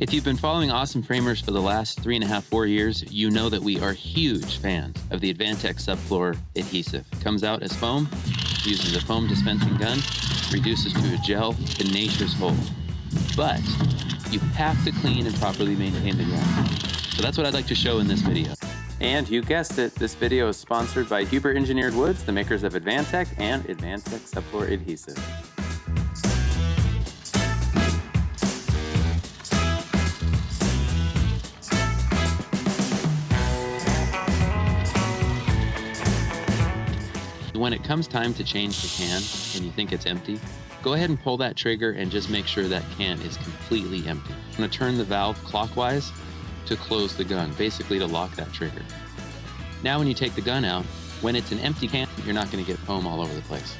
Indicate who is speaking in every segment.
Speaker 1: If you've been following Awesome Framers for the last 3.5–4 years, you know that we are huge fans of the Advantech subfloor adhesive. It comes out as foam, uses a foam dispensing gun, reduces to a gel, tenacious hold. But you have to clean and properly maintain the gun. So that's what I'd like to show in this video. And you guessed it, this video is sponsored by Huber Engineered Woods, the makers of Advantech and Advantech subfloor adhesive. When it comes time to change the can and you think it's empty, go ahead and pull that trigger and just make sure that can is completely empty. I'm going to turn the valve clockwise to close the gun, basically to lock that trigger. Now when you take the gun out, when it's an empty can, you're not going to get foam all over the place.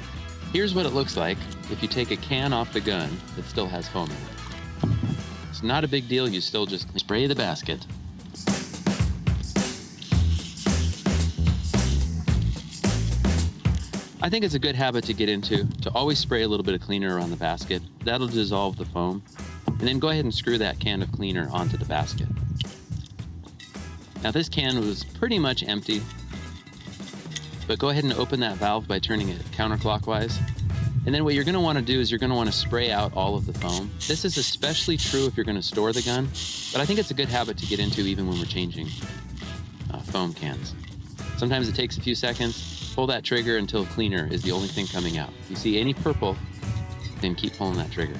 Speaker 1: Here's what it looks like if you take a can off the gun that still has foam in it. It's not a big deal, you still just spray the basket. I think it's a good habit to get into, to always spray a little bit of cleaner around the basket. That'll dissolve the foam. And then go ahead and screw that can of cleaner onto the basket. Now this can was pretty much empty, but go ahead and open that valve by turning it counterclockwise. And then what you're gonna wanna do is you're gonna wanna spray out all of the foam. This is especially true if you're gonna store the gun, but I think it's a good habit to get into even when we're changing foam cans. Sometimes it takes a few seconds. Pull that trigger until cleaner is the only thing coming out. If you see any purple, then keep pulling that trigger.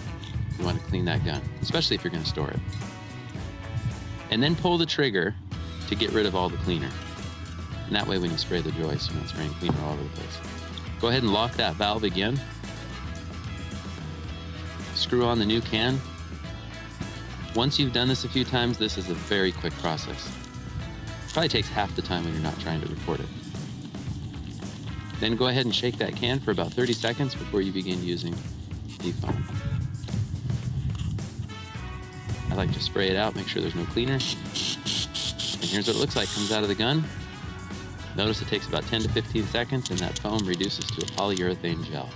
Speaker 1: You want to clean that gun, especially if you're going to store it. And then pull the trigger to get rid of all the cleaner. And that way when you spray the joist, you're not spraying cleaner all over the place. Go ahead and lock that valve again. Screw on the new can. Once you've done this a few times, this is a very quick process. It probably takes half the time when you're not trying to record it. Then go ahead and shake that can for about 30 seconds before you begin using the foam. I like to spray it out, make sure there's no cleaner. And here's what it looks like, comes out of the gun. Notice it takes about 10 to 15 seconds and that foam reduces to a polyurethane gel.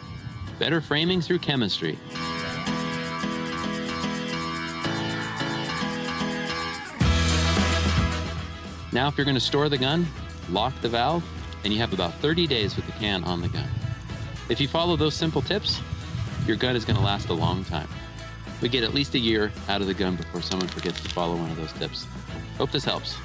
Speaker 1: Better framing through chemistry. Now if you're going to store the gun, lock the valve, and you have about 30 days with the can on the gun. If you follow those simple tips, your gun is going to last a long time. We get at least a year out of the gun before someone forgets to follow one of those tips. Hope this helps.